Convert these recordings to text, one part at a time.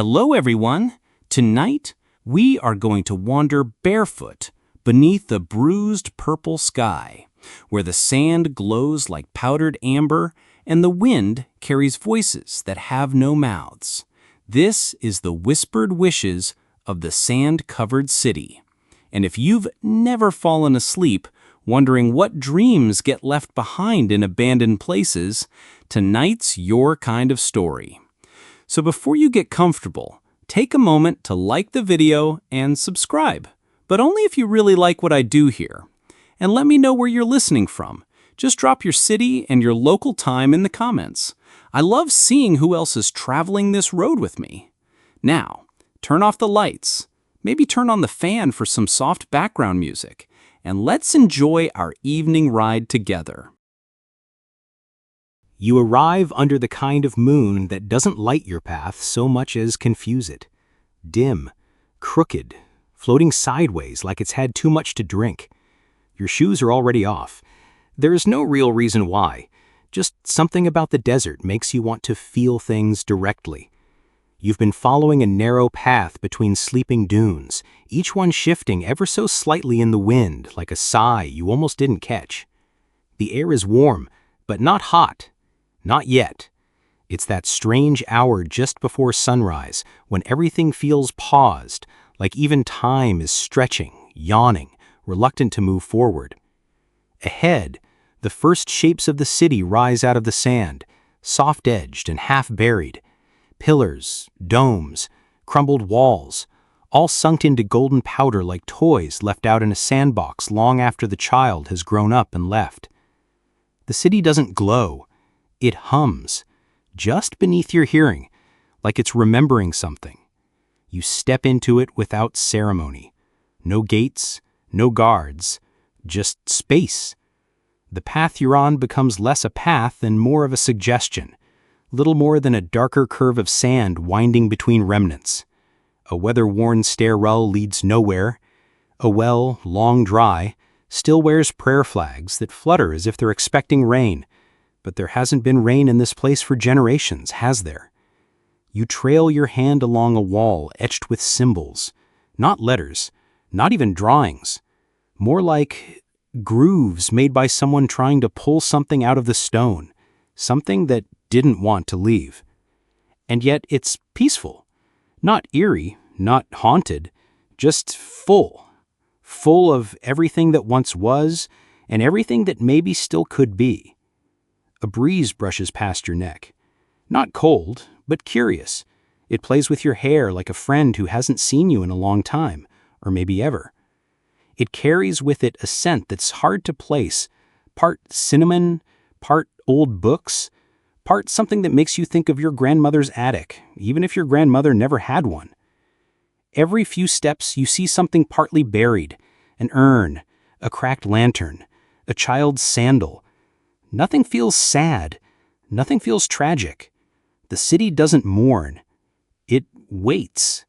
Hello, everyone. Tonight, we are going to wander barefoot beneath a bruised purple sky, where the sand glows like powdered amber and the wind carries voices that have no mouths. This is the whispered wishes of the sand-covered city. And if you've never fallen asleep wondering what dreams get left behind in abandoned places, tonight's your kind of story. So before you get comfortable, take a moment to like the video and subscribe, but only if you really like what I do here. And let me know where you're listening from. Just drop your city and your local time in the comments. I love seeing who else is traveling this road with me. Now, turn off the lights, maybe turn on the fan for some soft background music, and let's enjoy our evening ride together. You arrive under the kind of moon that doesn't light your path so much as confuse it. Dim, crooked, floating sideways like it's had too much to drink. Your shoes are already off. There is no real reason why. Just something about the desert makes you want to feel things directly. You've been following a narrow path between sleeping dunes, each one shifting ever so slightly in the wind, like a sigh you almost didn't catch. The air is warm, but not hot. Not yet. It's that strange hour just before sunrise, when everything feels paused, like even time is stretching, yawning, reluctant to move forward. Ahead, the first shapes of the city rise out of the sand, soft-edged and half-buried. Pillars, domes, crumbled walls, all sunk into golden powder like toys left out in a sandbox long after the child has grown up and left. The city doesn't glow. It hums, just beneath your hearing, like it's remembering something. You step into it without ceremony. No gates, no guards, just space. The path you're on becomes less a path and more of a suggestion. Little more than a darker curve of sand winding between remnants. A weather-worn stairwell leads nowhere. A well, long dry, still wears prayer flags that flutter as if they're expecting rain. But there hasn't been rain in this place for generations, has there? You trail your hand along a wall etched with symbols. Not letters, not even drawings. More like grooves made by someone trying to pull something out of the stone. Something that didn't want to leave. And yet it's peaceful. Not eerie, not haunted, just full. Full of everything that once was and everything that maybe still could be. A breeze brushes past your neck. Not cold, but curious. It plays with your hair like a friend who hasn't seen you in a long time, or maybe ever. It carries with it a scent that's hard to place, part cinnamon, part old books, part something that makes you think of your grandmother's attic, even if your grandmother never had one. Every few steps you see something partly buried, an urn, a cracked lantern, a child's sandal. Nothing feels sad, nothing feels tragic. The city doesn't mourn. It waits.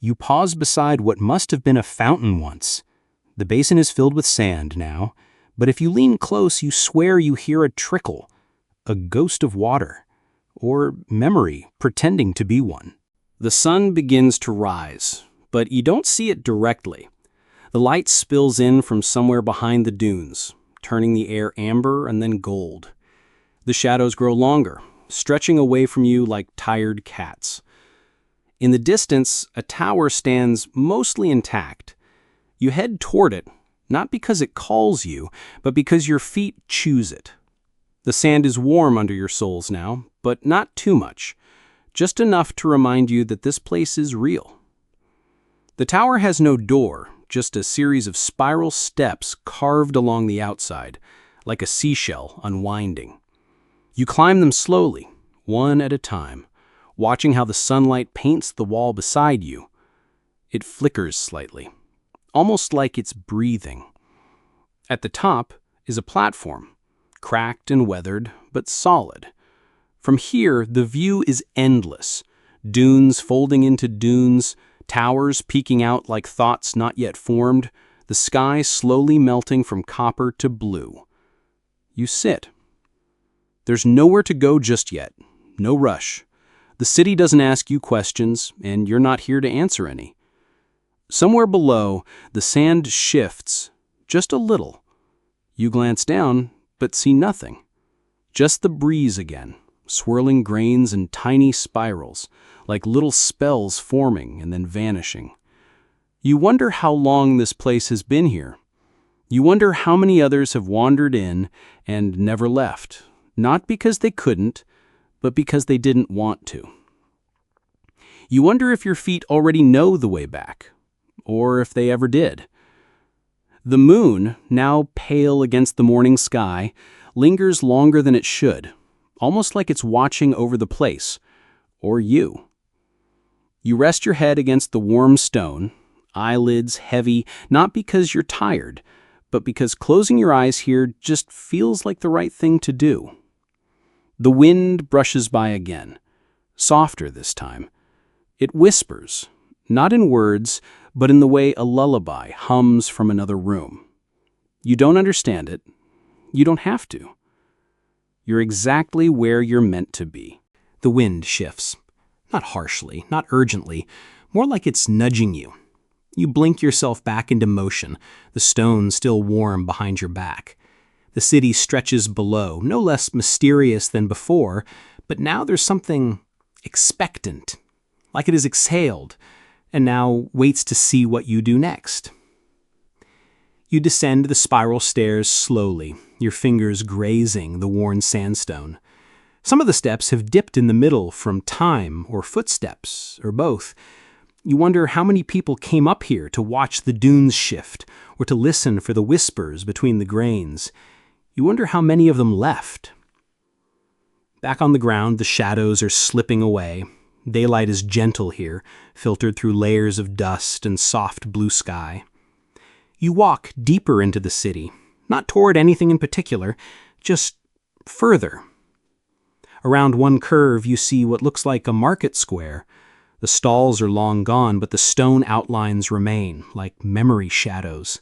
You pause beside what must have been a fountain once. The basin is filled with sand now, but if you lean close you swear you hear a trickle. A ghost of water, or memory pretending to be one. The sun begins to rise, but you don't see it directly. The light spills in from somewhere behind the dunes, turning the air amber and then gold. The shadows grow longer, stretching away from you like tired cats. In the distance, a tower stands mostly intact. You head toward it, not because it calls you, but because your feet choose it. The sand is warm under your soles now, but not too much. Just enough to remind you that this place is real. The tower has no door, just a series of spiral steps carved along the outside, like a seashell unwinding. You climb them slowly, one at a time, watching how the sunlight paints the wall beside you. It flickers slightly, almost like it's breathing. At the top is a platform. Cracked and weathered, but solid. From here, the view is endless. Dunes folding into dunes, towers peeking out like thoughts not yet formed, the sky slowly melting from copper to blue. You sit. There's nowhere to go just yet. No rush. The city doesn't ask you questions, and you're not here to answer any. Somewhere below, the sand shifts, just a little. You glance down, but see nothing. Just the breeze again, swirling grains in tiny spirals, like little spells forming and then vanishing. You wonder how long this place has been here. You wonder how many others have wandered in and never left, not because they couldn't, but because they didn't want to. You wonder if your feet already know the way back, or if they ever did. The moon, now pale against the morning sky, lingers longer than it should, almost like it's watching over the place, or you. You rest your head against the warm stone, eyelids heavy, not because you're tired, but because closing your eyes here just feels like the right thing to do. The wind brushes by again, softer this time. It whispers, not in words, but in the way a lullaby hums from another room. You don't understand it. You don't have to. You're exactly where you're meant to be. The wind shifts. Not harshly, not urgently, more like it's nudging you. You blink yourself back into motion, the stone still warm behind your back. The city stretches below, no less mysterious than before, but now there's something expectant, like it has exhaled, and now waits to see what you do next. You descend the spiral stairs slowly, your fingers grazing the worn sandstone. Some of the steps have dipped in the middle from time or footsteps, or both. You wonder how many people came up here to watch the dunes shift, or to listen for the whispers between the grains. You wonder how many of them left. Back on the ground, the shadows are slipping away. Daylight is gentle here, filtered through layers of dust and soft blue sky. You walk deeper into the city, not toward anything in particular, just further. Around one curve, you see what looks like a market square. The stalls are long gone, but the stone outlines remain, like memory shadows.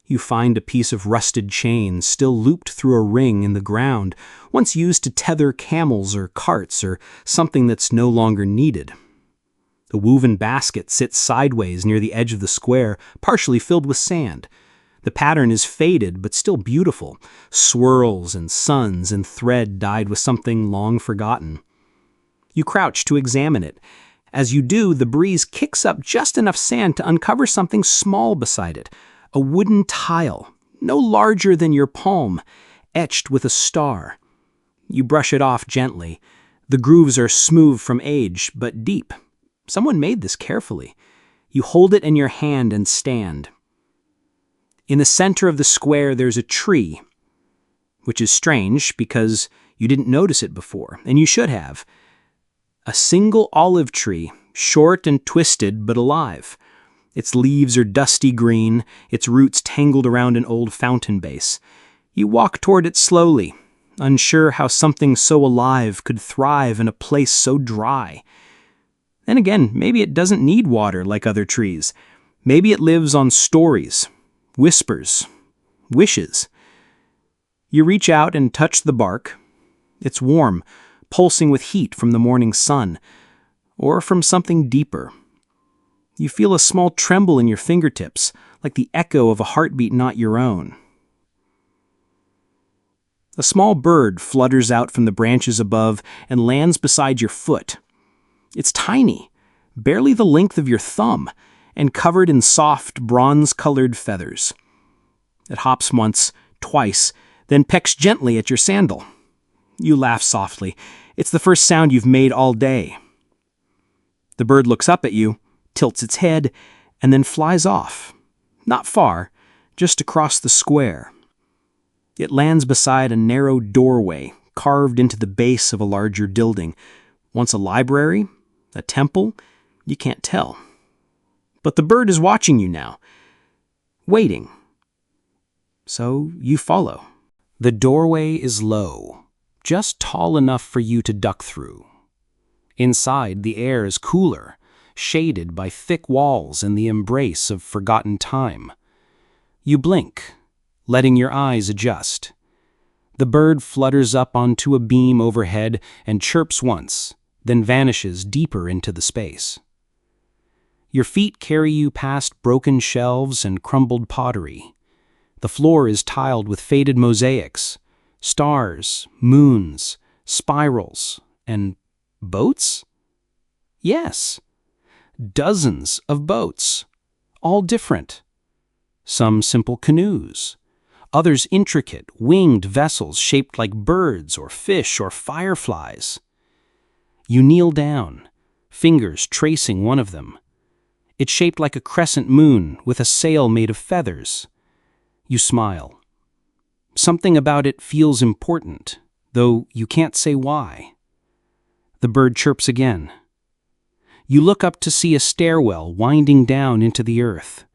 You find a piece of rusted chain still looped through a ring in the ground, once used to tether camels or carts or something that's no longer needed. The woven basket sits sideways near the edge of the square, partially filled with sand. The pattern is faded but still beautiful, swirls and suns and thread dyed with something long forgotten. You crouch to examine it. As you do, the breeze kicks up just enough sand to uncover something small beside it. A wooden tile, no larger than your palm, etched with a star. You brush it off gently. The grooves are smooth from age, but deep. Someone made this carefully. You hold it in your hand and stand. In the center of the square, there's a tree, which is strange because you didn't notice it before, and you should have. A single olive tree, short and twisted but alive. Its leaves are dusty green, its roots tangled around an old fountain base. You walk toward it slowly, unsure how something so alive could thrive in a place so dry. Then again, maybe it doesn't need water like other trees. Maybe it lives on stories, whispers, wishes. You reach out and touch the bark. It's warm, pulsing with heat from the morning sun, or from something deeper. You feel a small tremble in your fingertips, like the echo of a heartbeat not your own. A small bird flutters out from the branches above and lands beside your foot. It's tiny, barely the length of your thumb, and covered in soft, bronze-colored feathers. It hops once, twice, then pecks gently at your sandal. You laugh softly. It's the first sound you've made all day. The bird looks up at you, tilts its head, and then flies off. Not far, just across the square. It lands beside a narrow doorway carved into the base of a larger building. Once a library, a temple, you can't tell. But the bird is watching you now, waiting. So you follow. The doorway is low, just tall enough for you to duck through. Inside, the air is cooler, shaded by thick walls and the embrace of forgotten time. You blink, letting your eyes adjust. The bird flutters up onto a beam overhead and chirps once, then vanishes deeper into the space. Your feet carry you past broken shelves and crumbled pottery. The floor is tiled with faded mosaics, stars, moons, spirals, and boats? Yes, dozens of boats, all different. Some simple canoes, others intricate, winged vessels shaped like birds or fish or fireflies. You kneel down, fingers tracing one of them. It's shaped like a crescent moon with a sail made of feathers. You smile. Something about it feels important, though you can't say why. The bird chirps again. You look up to see a stairwell winding down into the earth.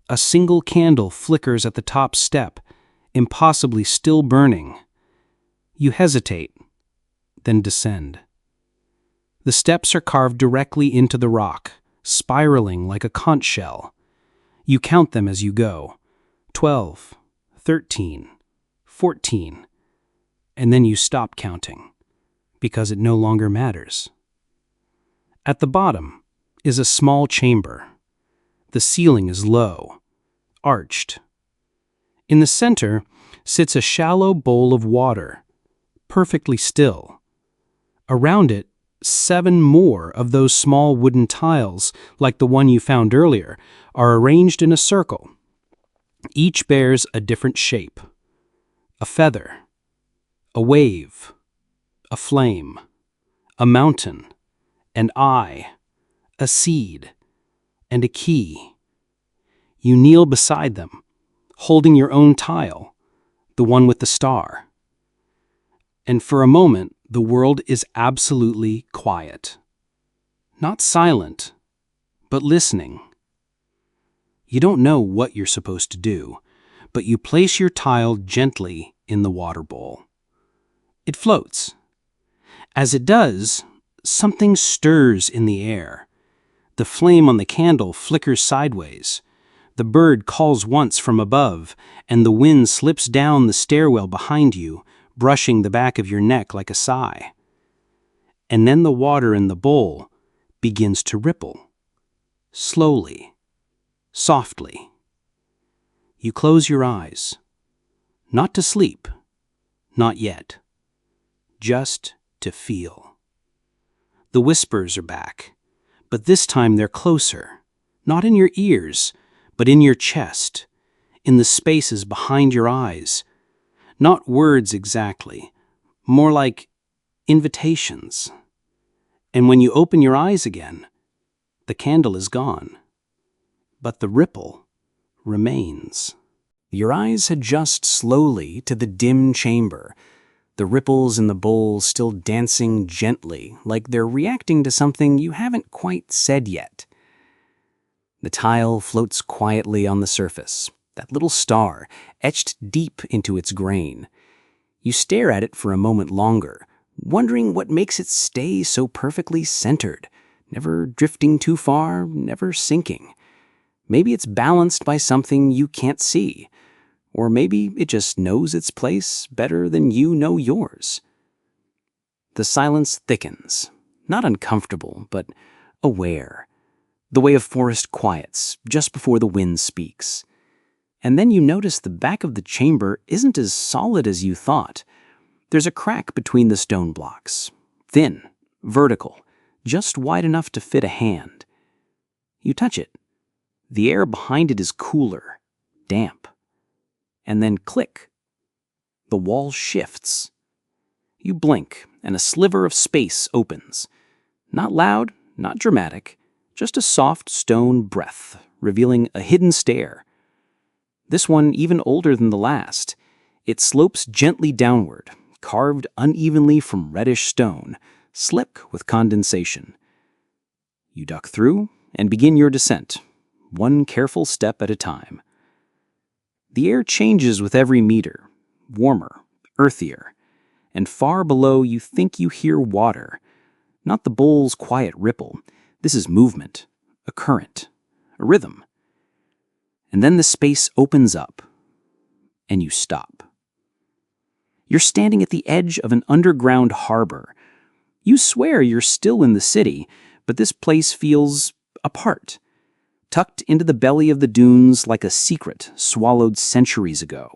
A single candle flickers at the top step, impossibly still burning. You hesitate, then descend. The steps are carved directly into the rock, spiraling like a conch shell. You count them as you go. 12, 13, 14, and then you stop counting, because it no longer matters. At the bottom is a small chamber. The ceiling is low, arched. In the center sits a shallow bowl of water, perfectly still. Around it, 7 more of those small wooden tiles, like the one you found earlier, are arranged in a circle. Each bears a different shape. A feather, a wave, a flame, a mountain, an eye, a seed, and a key. You kneel beside them, holding your own tile, the one with the star. And for a moment, the world is absolutely quiet. Not silent, but listening. You don't know what you're supposed to do, but you place your tile gently in the water bowl. It floats. As it does, something stirs in the air. The flame on the candle flickers sideways. The bird calls once from above, and the wind slips down the stairwell behind you, brushing the back of your neck like a sigh. And then the water in the bowl begins to ripple. Slowly, softly. You close your eyes. Not to sleep. Not yet. Just to feel. The whispers are back, but this time they're closer. Not in your ears, but in your chest, in the spaces behind your eyes. Not words exactly, more like invitations. And when you open your eyes again, the candle is gone, but the ripple remains. Your eyes adjust slowly to the dim chamber, the ripples in the bowl still dancing gently, like they're reacting to something you haven't quite said yet. The tile floats quietly on the surface, that little star etched deep into its grain. You stare at it for a moment longer, wondering what makes it stay so perfectly centered, never drifting too far, never sinking. Maybe it's balanced by something you can't see, or maybe it just knows its place better than you know yours. The silence thickens, not uncomfortable, but aware, the way a forest quiets just before the wind speaks. And then you notice the back of the chamber isn't as solid as you thought. There's a crack between the stone blocks, thin, vertical, just wide enough to fit a hand. You touch it. The air behind it is cooler, damp. And then click. The wall shifts. You blink, and a sliver of space opens. Not loud, not dramatic, just a soft stone breath, revealing a hidden stair. This one even older than the last. It slopes gently downward, carved unevenly from reddish stone, slick with condensation. You duck through and begin your descent, one careful step at a time. The air changes with every meter, warmer, earthier, and far below you think you hear water. Not the bowl's quiet ripple. This is movement, a current, a rhythm. And then the space opens up, and you stop. You're standing at the edge of an underground harbor. You swear you're still in the city, but this place feels apart, tucked into the belly of the dunes like a secret swallowed centuries ago.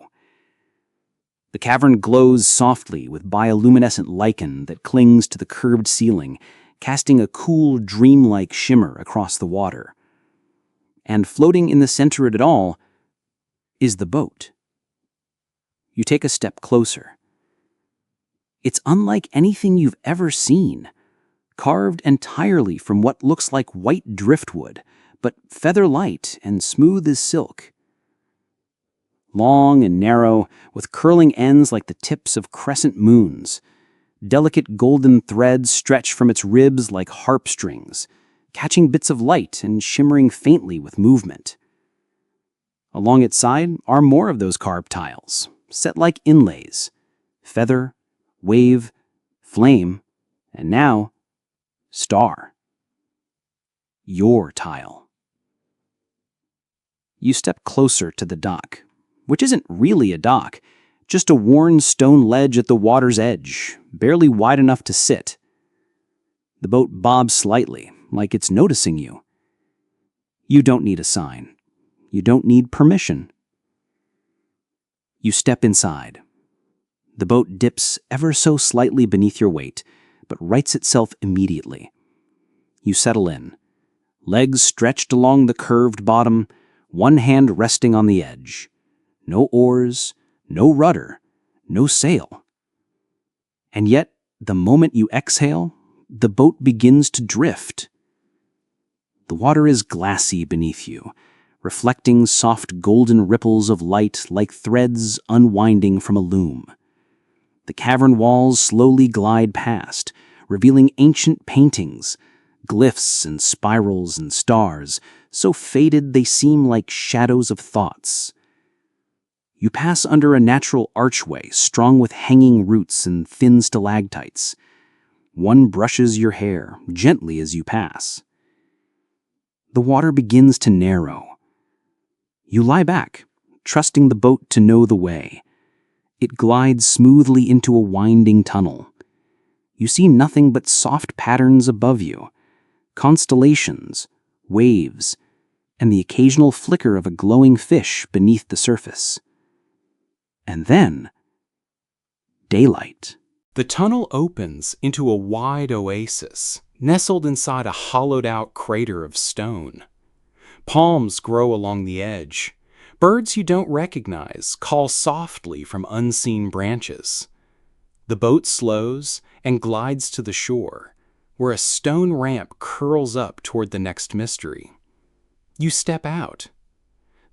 The cavern glows softly with bioluminescent lichen that clings to the curved ceiling, casting a cool, dreamlike shimmer across the water. And floating in the center of it all is the boat. You take a step closer. It's unlike anything you've ever seen, carved entirely from what looks like white driftwood, but feather-light and smooth as silk. Long and narrow, with curling ends like the tips of crescent moons. Delicate golden threads stretch from its ribs like harp strings, catching bits of light and shimmering faintly with movement. Along its side are more of those carved tiles, set like inlays. Feather, wave, flame, and now, star. Your tile. You step closer to the dock, which isn't really a dock, just a worn stone ledge at the water's edge, barely wide enough to sit. The boat bobs slightly, like it's noticing you. You don't need a sign. You don't need permission. You step inside. The boat dips ever so slightly beneath your weight, but rights itself immediately. You settle in, legs stretched along the curved bottom, one hand resting on the edge. No oars, no rudder, no sail. And yet, the moment you exhale, the boat begins to drift. The water is glassy beneath you, reflecting soft golden ripples of light like threads unwinding from a loom. The cavern walls slowly glide past, revealing ancient paintings, glyphs and spirals and stars, so faded they seem like shadows of thoughts. You pass under a natural archway strung with hanging roots and thin stalactites. One brushes your hair gently as you pass. The water begins to narrow. You lie back, trusting the boat to know the way. It glides smoothly into a winding tunnel. You see nothing but soft patterns above you, constellations, waves, and the occasional flicker of a glowing fish beneath the surface. And then, daylight. The tunnel opens into a wide oasis, nestled inside a hollowed-out crater of stone. Palms grow along the edge. Birds you don't recognize call softly from unseen branches. The boat slows and glides to the shore, where a stone ramp curls up toward the next mystery. You step out.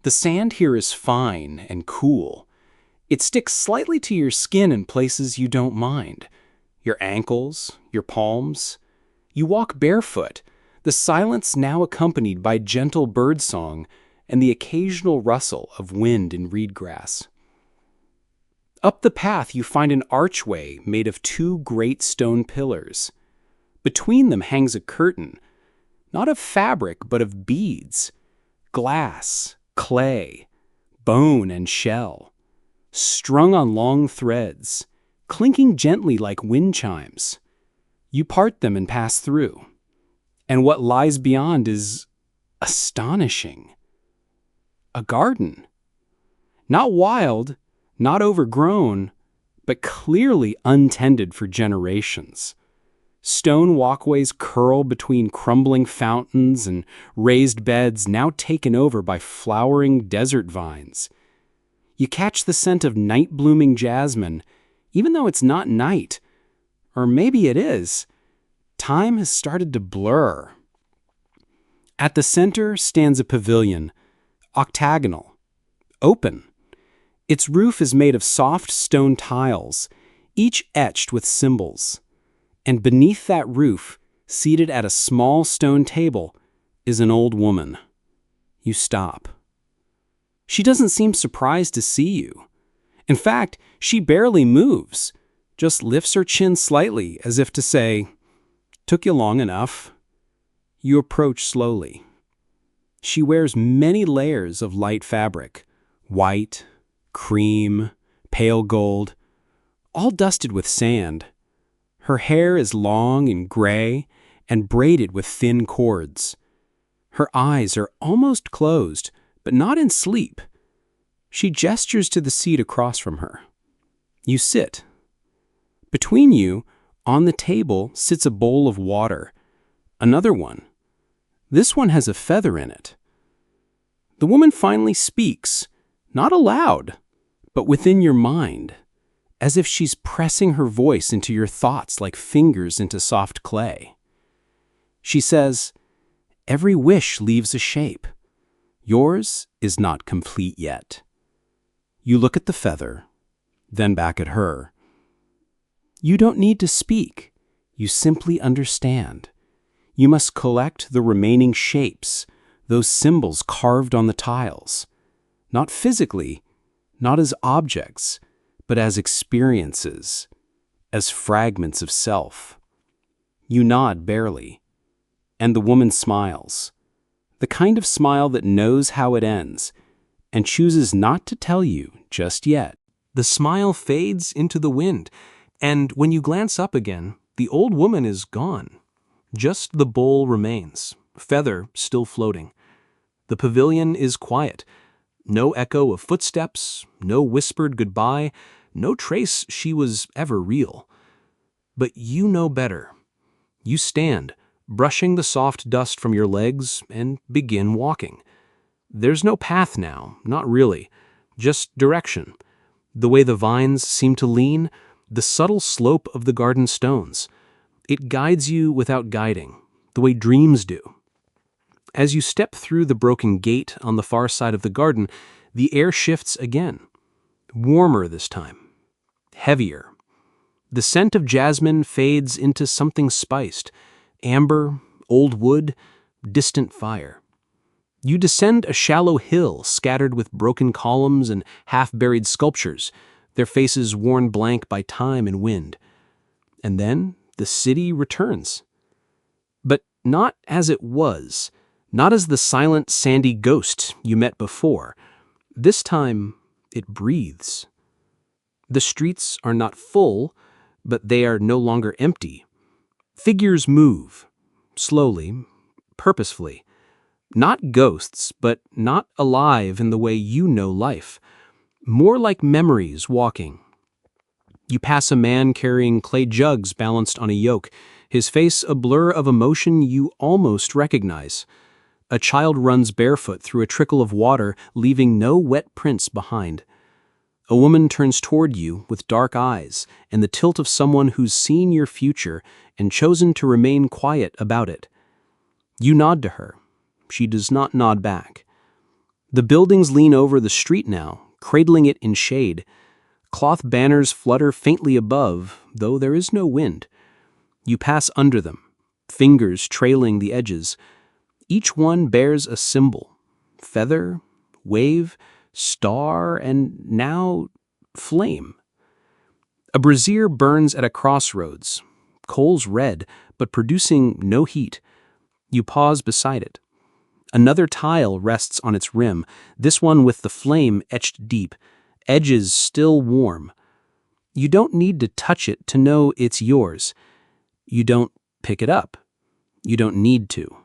The sand here is fine and cool. It sticks slightly to your skin in places you don't mind. Your ankles, your palms. You walk barefoot, the silence now accompanied by gentle birdsong and the occasional rustle of wind in reed grass. Up the path you find an archway made of two great stone pillars. Between them hangs a curtain, not of fabric but of beads, glass, clay, bone and shell, strung on long threads, clinking gently like wind chimes. You part them and pass through, and what lies beyond is astonishing. A garden. Not wild, not overgrown, but clearly untended for generations. Stone walkways curl between crumbling fountains and raised beds now taken over by flowering desert vines. You catch the scent of night-blooming jasmine, even though it's not night. Or maybe it is. Time has started to blur. At the center stands a pavilion, octagonal, open. Its roof is made of soft stone tiles, each etched with symbols. And beneath that roof, seated at a small stone table, is an old woman. You stop. She doesn't seem surprised to see you. In fact, she barely moves, just lifts her chin slightly as if to say, "Took you long enough." You approach slowly. She wears many layers of light fabric, white, cream, pale gold, all dusted with sand. Her hair is long and gray and braided with thin cords. Her eyes are almost closed, but not in sleep. She gestures to the seat across from her. You sit. Between you, on the table, sits a bowl of water. Another one. This one has a feather in it. The woman finally speaks, not aloud, but within your mind, as if she's pressing her voice into your thoughts like fingers into soft clay. She says, "Every wish leaves a shape. Yours is not complete yet." You look at the feather, then back at her. You don't need to speak. You simply understand. You must collect the remaining shapes, those symbols carved on the tiles. Not physically, not as objects, but as experiences, as fragments of self. You nod barely, and the woman smiles, the kind of smile that knows how it ends, and chooses not to tell you just yet. The smile fades into the wind, and when you glance up again, the old woman is gone. Just the bowl remains, feather still floating. The pavilion is quiet. No echo of footsteps, no whispered goodbye, no trace she was ever real. But you know better. You stand, brushing the soft dust from your legs, and begin walking. There's no path now, not really, just direction. The way the vines seem to lean, the subtle slope of the garden stones. It guides you without guiding, the way dreams do. As you step through the broken gate on the far side of the garden, the air shifts again. Warmer this time. Heavier. The scent of jasmine fades into something spiced. Amber, old wood, distant fire. You descend a shallow hill scattered with broken columns and half-buried sculptures, their faces worn blank by time and wind. And then the city returns. But not as it was. Not as the silent, sandy ghost you met before. This time, it breathes. The streets are not full, but they are no longer empty. Figures move, slowly, purposefully. Not ghosts, but not alive in the way you know life. More like memories walking. You pass a man carrying clay jugs balanced on a yoke, his face a blur of emotion you almost recognize. A child runs barefoot through a trickle of water, leaving no wet prints behind. A woman turns toward you with dark eyes and the tilt of someone who's seen your future and chosen to remain quiet about it. You nod to her. She does not nod back. The buildings lean over the street now, cradling it in shade. Cloth banners flutter faintly above, though there is no wind. You pass under them, fingers trailing the edges. Each one bears a symbol: feather, wave, star, and now flame. A brazier burns at a crossroads, coals red, but producing no heat. You pause beside it. Another tile rests on its rim, this one with the flame etched deep, edges still warm. You don't need to touch it to know it's yours. You don't pick it up. You don't need to.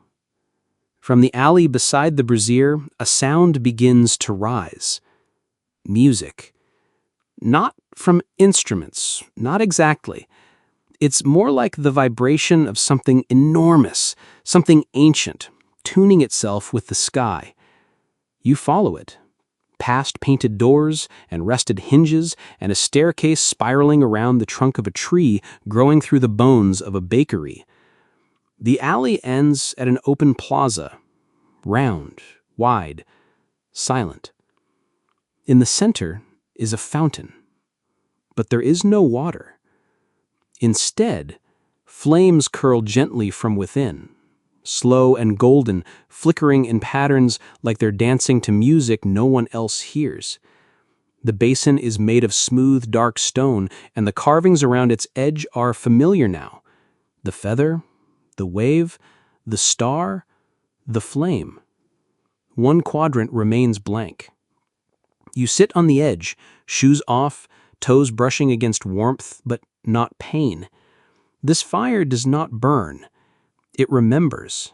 From the alley beside the brazier, a sound begins to rise. Music. Not from instruments, not exactly. It's more like the vibration of something enormous, something ancient, tuning itself with the sky. You follow it, past painted doors and rusted hinges and a staircase spiraling around the trunk of a tree growing through the bones of a bakery. The alley ends at an open plaza, round, wide, silent. In the center is a fountain, but there is no water. Instead, flames curl gently from within, slow and golden, flickering in patterns like they're dancing to music no one else hears. The basin is made of smooth, dark stone, and the carvings around its edge are familiar now. The feather, the wave, the star, the flame. One quadrant remains blank. You sit on the edge, shoes off, toes brushing against warmth, but not pain. This fire does not burn. It remembers.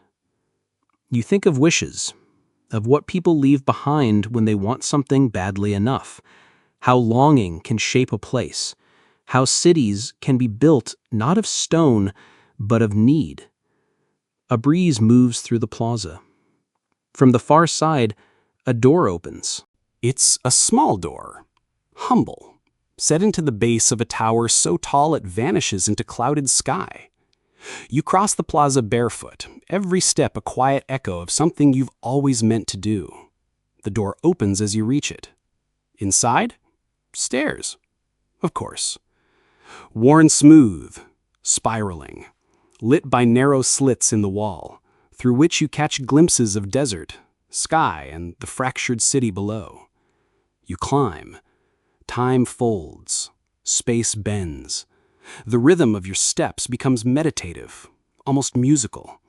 You think of wishes, of what people leave behind when they want something badly enough, how longing can shape a place, how cities can be built not of stone, but of need. A breeze moves through the plaza. From the far side, a door opens. It's a small door, humble, set into the base of a tower so tall it vanishes into clouded sky. You cross the plaza barefoot, every step a quiet echo of something you've always meant to do. The door opens as you reach it. Inside, stairs, of course. Worn smooth, spiraling, lit by narrow slits in the wall, through which you catch glimpses of desert, sky, and the fractured city below. You climb. Time folds. Space bends. The rhythm of your steps becomes meditative, almost musical.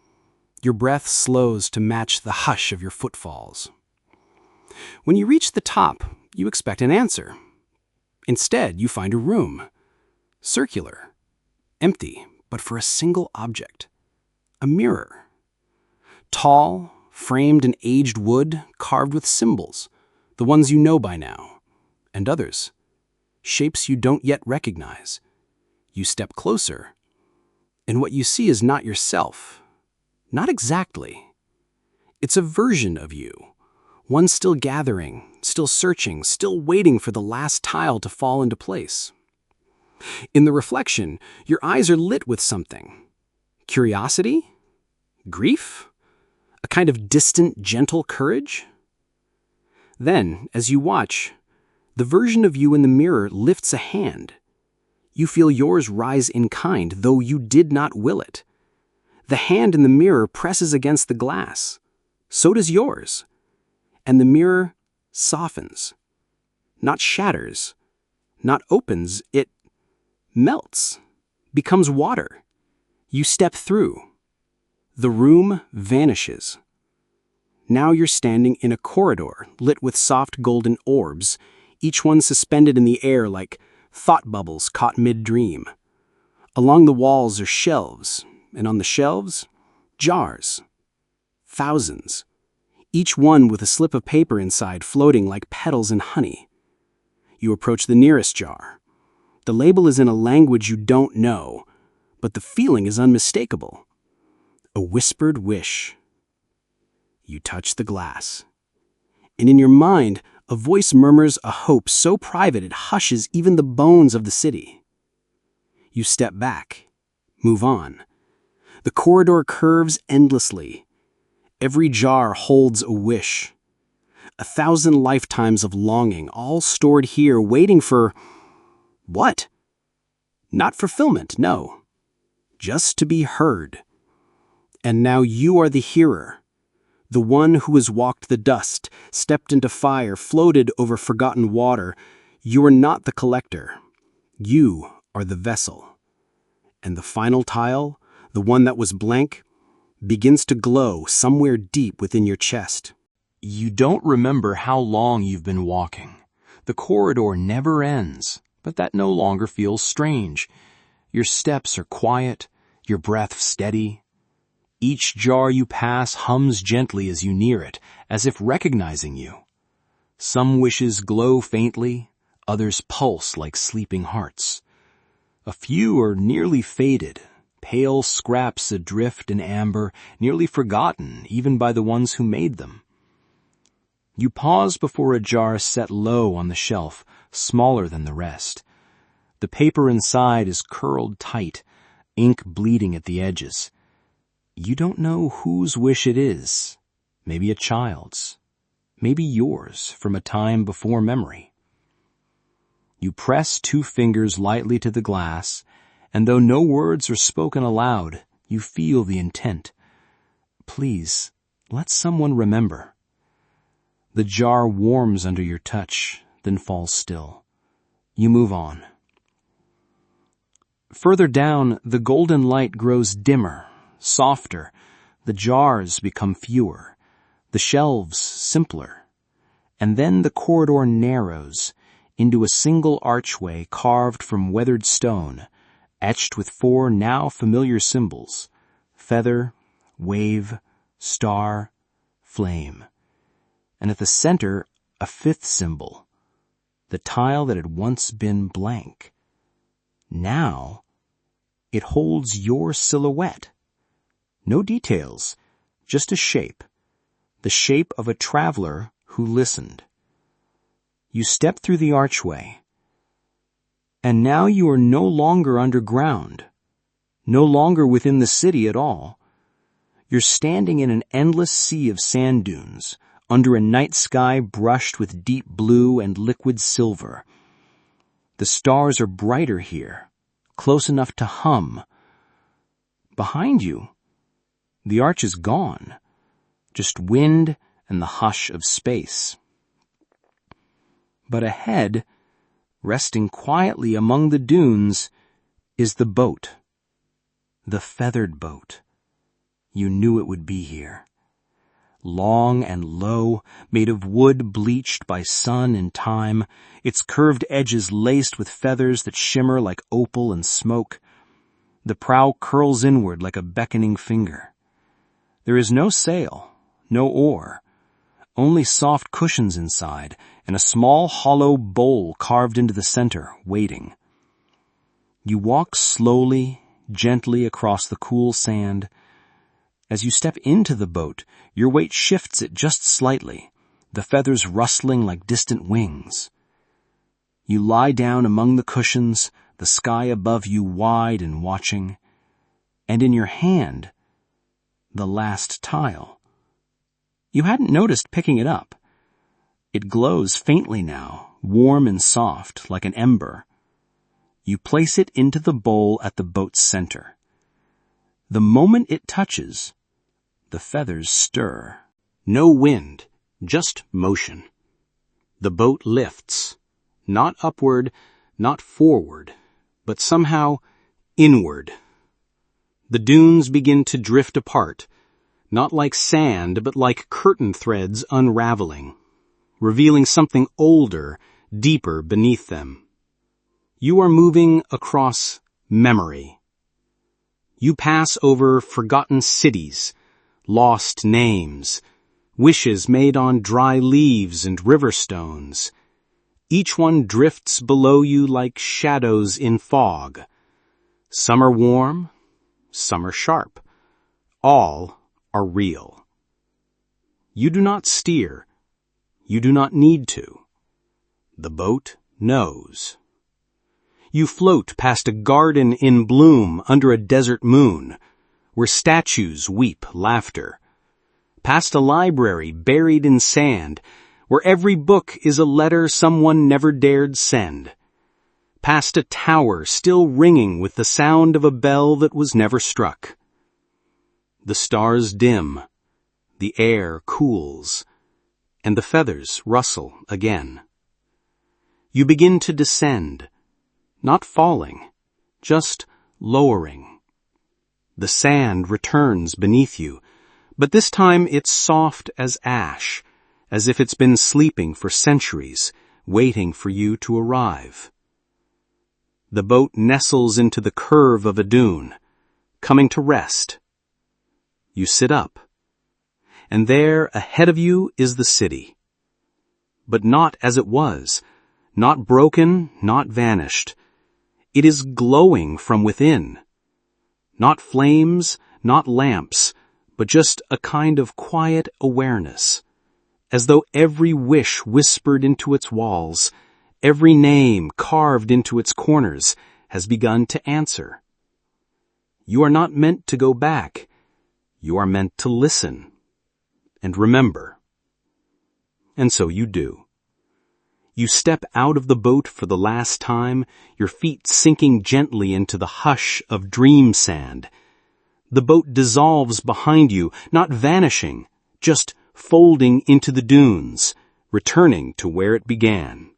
Your breath slows to match the hush of your footfalls. When you reach the top, you expect an answer. Instead, you find a room. Circular. Empty, but for a single object. A mirror. Tall, framed in aged wood, carved with symbols, the ones you know by now, and others, shapes you don't yet recognize. You step closer, and what you see is not yourself. Not exactly. It's a version of you, one still gathering, still searching, still waiting for the last tile to fall into place. In the reflection, your eyes are lit with something. Curiosity? Grief? A kind of distant, gentle courage? Then, as you watch, the version of you in the mirror lifts a hand. You feel yours rise in kind, though you did not will it. The hand in the mirror presses against the glass. So does yours. And the mirror softens. Not shatters. Not opens. It melts. Becomes water. You step through. The room vanishes. Now you're standing in a corridor lit with soft golden orbs, each one suspended in the air like thought bubbles caught mid-dream. Along the walls are shelves, and on the shelves, jars. Thousands. Each one with a slip of paper inside floating like petals in honey. You approach the nearest jar. The label is in a language you don't know, but the feeling is unmistakable. A whispered wish. You touch the glass. And in your mind, a voice murmurs a hope so private it hushes even the bones of the city. You step back, move on. The corridor curves endlessly. Every jar holds a wish. 1,000 lifetimes of longing, all stored here, waiting for... what? Not fulfillment, no. Just to be heard. And now you are the hearer. The one who has walked the dust, stepped into fire, floated over forgotten water. You are not the collector. You are the vessel. And the final tile, the one that was blank, begins to glow somewhere deep within your chest. You don't remember how long you've been walking. The corridor never ends, but that no longer feels strange. Your steps are quiet, your breath steady. Each jar you pass hums gently as you near it, as if recognizing you. Some wishes glow faintly, others pulse like sleeping hearts. A few are nearly faded, pale scraps adrift in amber, nearly forgotten even by the ones who made them. You pause before a jar set low on the shelf, smaller than the rest. The paper inside is curled tight, ink bleeding at the edges. You don't know whose wish it is. Maybe a child's. Maybe yours from a time before memory. You press 2 fingers lightly to the glass, and though no words are spoken aloud, you feel the intent. Please, let someone remember. The jar warms under your touch, then falls still. You move on. Further down, the golden light grows dimmer, softer. The jars become fewer, the shelves simpler. And then the corridor narrows into a single archway carved from weathered stone, etched with 4 now familiar symbols: feather, wave, star, flame. And at the center, a 5th symbol, the tile that had once been blank. Now, it holds your silhouette. No details, just a shape. The shape of a traveler who listened. You step through the archway, and now you are no longer underground, no longer within the city at all. You're standing in an endless sea of sand dunes, under a night sky brushed with deep blue and liquid silver. The stars are brighter here, close enough to hum. Behind you, the arch is gone, just wind and the hush of space. But ahead, resting quietly among the dunes, is the boat. The feathered boat. You knew it would be here. Long and low, made of wood bleached by sun and time, its curved edges laced with feathers that shimmer like opal and smoke. The prow curls inward like a beckoning finger. There is no sail, no oar, only soft cushions inside, and a small hollow bowl carved into the center, waiting. You walk slowly, gently across the cool sand. As you step into the boat, your weight shifts it just slightly, the feathers rustling like distant wings. You lie down among the cushions, the sky above you wide and watching, and in your hand, the last tile. You hadn't noticed picking it up. It glows faintly now, warm and soft, like an ember. You place it into the bowl at the boat's center. The moment it touches, the feathers stir. No wind, just motion. The boat lifts, not upward, not forward, but somehow inward. The dunes begin to drift apart, not like sand, but like curtain threads unraveling, revealing something older, deeper beneath them. You are moving across memory. You pass over forgotten cities, lost names, wishes made on dry leaves and river stones. Each one drifts below you like shadows in fog. Some are warm, some are sharp. All are real. You do not steer. You do not need to. The boat knows. You float past a garden in bloom under a desert moon, where statues weep laughter. Past a library buried in sand, where every book is a letter someone never dared send. Past a tower still ringing with the sound of a bell that was never struck. The stars dim, the air cools, and the feathers rustle again. You begin to descend, not falling, just lowering. The sand returns beneath you, but this time it's soft as ash, as if it's been sleeping for centuries, waiting for you to arrive. The boat nestles into the curve of a dune, coming to rest. You sit up, and there ahead of you is the city. But not as it was, not broken, not vanished. It is glowing from within. Not flames, not lamps, but just a kind of quiet awareness, as though every wish whispered into its walls, every name carved into its corners, has begun to answer. You are not meant to go back. You are meant to listen and remember. And so you do. You step out of the boat for the last time, your feet sinking gently into the hush of dream sand. The boat dissolves behind you, not vanishing, just folding into the dunes, returning to where it began.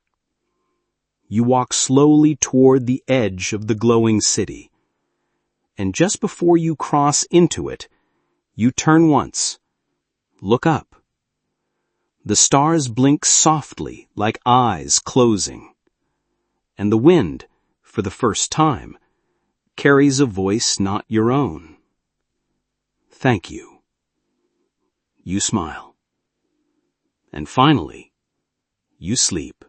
You walk slowly toward the edge of the glowing city. And just before you cross into it, you turn once, look up. The stars blink softly like eyes closing. And the wind, for the first time, carries a voice not your own. Thank you. You smile. And finally, you sleep.